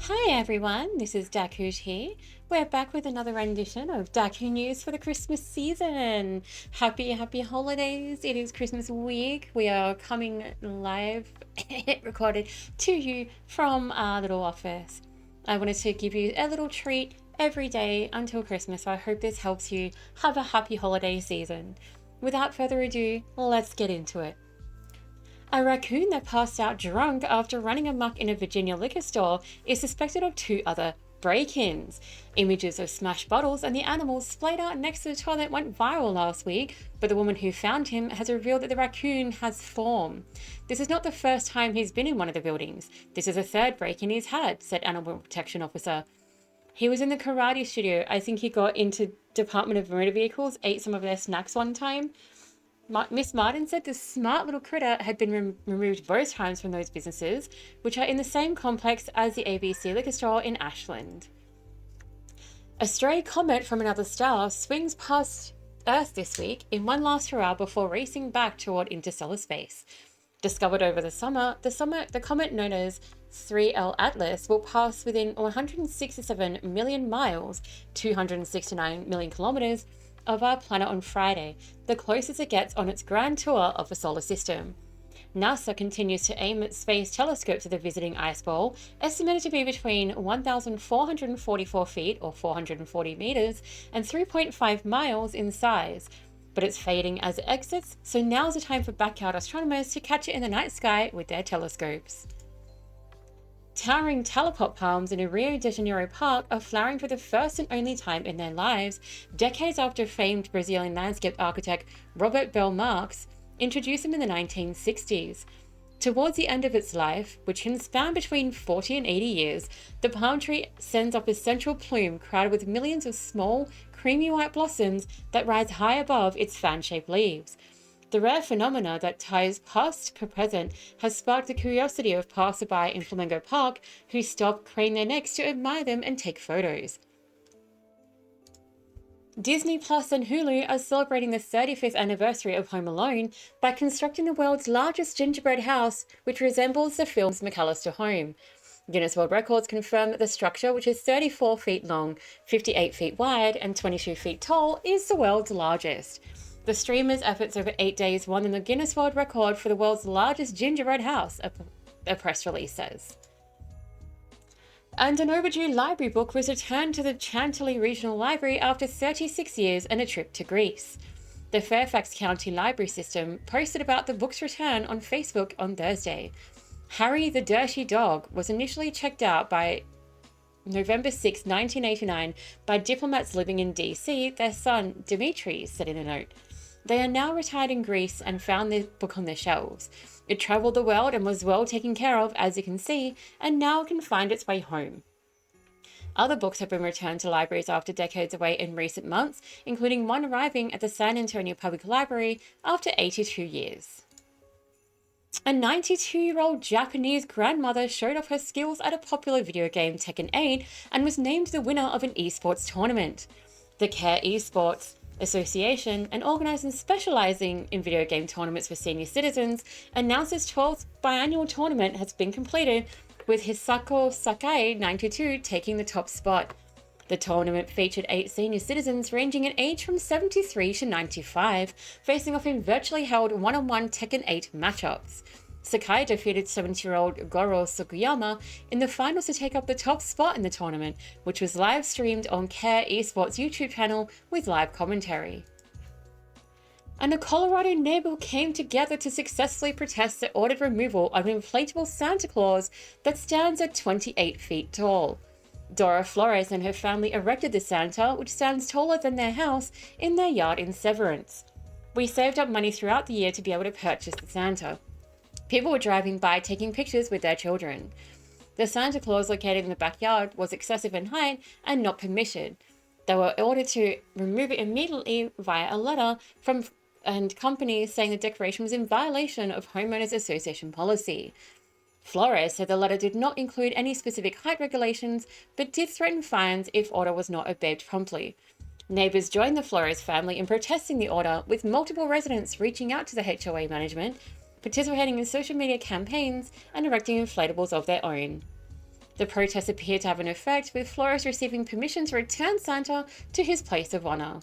Hi everyone, this is DakuTii. We're back with another rendition of Daku News for the Christmas season. Happy holidays. It is Christmas week. We are coming live, recorded to you from our little office. I wanted to give you a little treat every day until Christmas, so I hope this helps you have a happy holiday season. Without further ado, let's get into it. A raccoon that passed out drunk after running amok in a Virginia liquor store is suspected of two other break-ins. Images of smashed bottles and the animals splayed out next to the toilet went viral last week, but the woman who found him has revealed that the raccoon has form. This is not the first time he's been in one of the buildings. This is the third break-in he's had, said Animal Protection Officer. He was in the karate studio. I think he got into Department of Motor Vehicles, ate some of their snacks one time. Miss Martin said the smart little critter had been removed both times from those businesses, which are in the same complex as the ABC liquor store in Ashland. A stray comet from another star swings past Earth this week in one last hurrah before racing back toward interstellar space. Discovered over the summer, the comet known as 3L Atlas will pass within 167 million miles, 269 million kilometers, of our planet on Friday, the closest it gets on its grand tour of the solar system. NASA continues to aim its space telescopes at the visiting ice ball, estimated to be between 1,444 feet or 440 meters and 3.5 miles in size. But it's fading as it exits, so now's the time for backyard astronomers to catch it in the night sky with their telescopes. Towering teleport palms in a Rio de Janeiro park are flowering for the first and only time in their lives, decades after famed Brazilian landscape architect Robert Bel Marx introduced them in the 1960s. Towards the end of its life, which can span between 40 and 80 years, the palm tree sends up a central plume crowded with millions of small, creamy white blossoms that rise high above its fan-shaped leaves. The rare phenomena that ties past to present has sparked the curiosity of passersby in Flamingo Park who stop, crane their necks to admire them and take photos. Disney Plus and Hulu are celebrating the 35th anniversary of Home Alone by constructing the world's largest gingerbread house, which resembles the film's McAllister home. Guinness World Records confirmed that the structure, which is 34 feet long, 58 feet wide, and 22 feet tall, is the world's largest. The streamer's efforts over 8 days won them the Guinness World Record for the world's largest gingerbread house, a press release says. And an overdue library book was returned to the Chantilly Regional Library after 36 years and a trip to Greece. The Fairfax County Library System posted about the book's return on Facebook on Thursday. Harry the Dirty Dog was initially checked out by November 6, 1989, by diplomats living in DC, their son Dimitri said in a note. They are now retired in Greece and found the book on their shelves. It travelled the world and was well taken care of, as you can see, and now can find its way home. Other books have been returned to libraries after decades away in recent months, including one arriving at the San Antonio Public Library after 82 years. A 92-year-old Japanese grandmother showed off her skills at a popular video game Tekken 8 and was named the winner of an esports tournament. The CARE Esports Association, an organization specializing in video game tournaments for senior citizens, announced its 12th biannual tournament has been completed, with Hisako Sakai, 92, taking the top spot. The tournament featured 8 senior citizens ranging in age from 73 to 95, facing off in virtually held one-on-one Tekken 8 matchups. Sakai defeated 70-year-old Goro Sukuyama in the finals to take up the top spot in the tournament, which was live streamed on CARE Esports YouTube channel with live commentary. And a Colorado neighborhood came together to successfully protest the ordered removal of an inflatable Santa Claus that stands at 28 feet tall. Dora Flores and her family erected the Santa, which stands taller than their house, in their yard in Severance. We saved up money throughout the year to be able to purchase the Santa. People were driving by taking pictures with their children. The Santa Claus located in the backyard was excessive in height and not permitted. They were ordered to remove it immediately via a letter from companies saying the decoration was in violation of Homeowners Association policy. Flores said the letter did not include any specific height regulations, but did threaten fines if order was not obeyed promptly. Neighbours joined the Flores family in protesting the order, with multiple residents reaching out to the HOA management, participating in social media campaigns, and erecting inflatables of their own. The protests appear to have an effect, with Flores receiving permission to return Santa to his place of honour.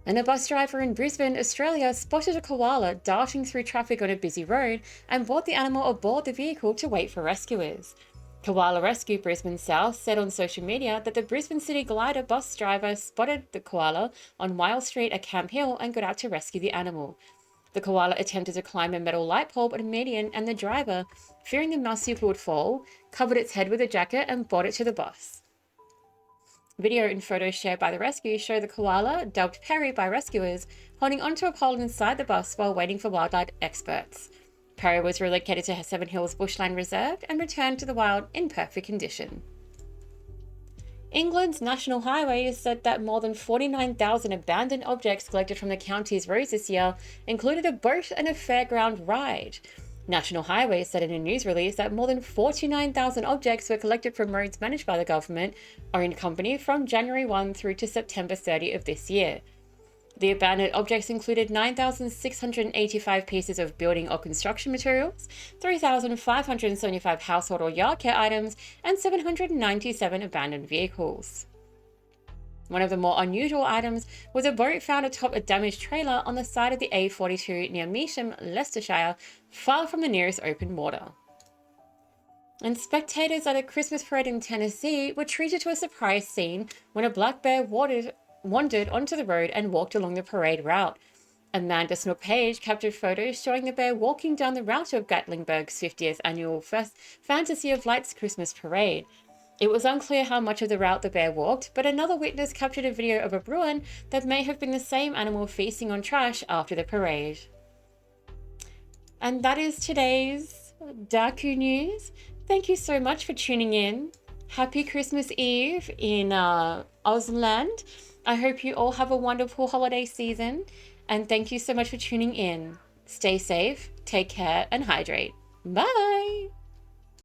And a bus driver in Brisbane, Australia, spotted a koala darting through traffic on a busy road and brought the animal aboard the vehicle to wait for rescuers. Koala Rescue Brisbane South said on social media that the Brisbane City Glider bus driver spotted the koala on Wild Street at Camp Hill and got out to rescue the animal. The koala attempted to climb a metal light pole at a median, and the driver, fearing the marsupial would fall, covered its head with a jacket and brought it to the bus. Video and photos shared by the rescue show the koala, dubbed Perry by rescuers, holding onto a pole inside the bus while waiting for wildlife experts. Perry was relocated to Seven Hills Bushland Reserve and returned to the wild in perfect condition. England's National Highways said that more than 49,000 abandoned objects collected from the county's roads this year included a boat and a fairground ride. National Highways said in a news release that more than 49,000 objects were collected from roads managed by the government-owned company from January 1 through to September 30 of this year. The abandoned objects included 9,685 pieces of building or construction materials, 3,575 household or yard care items, and 797 abandoned vehicles. One of the more unusual items was a boat found atop a damaged trailer on the side of the A42 near Measham, Leicestershire, far from the nearest open water. And spectators at a Christmas parade in Tennessee were treated to a surprise scene when a black bear wandered onto the road and walked along the parade route. Amanda Snook Page captured photos showing the bear walking down the route of Gatlinburg's 50th annual Fantasy of Lights Christmas parade. It was unclear how much of the route the bear walked, but another witness captured a video of a bruin that may have been the same animal feasting on trash after the parade. And that is today's Daku News. Thank you so much for tuning in. Happy Christmas Eve in Ausland. I hope you all have a wonderful holiday season, and thank you so much for tuning in. Stay safe, take care, and hydrate. Bye!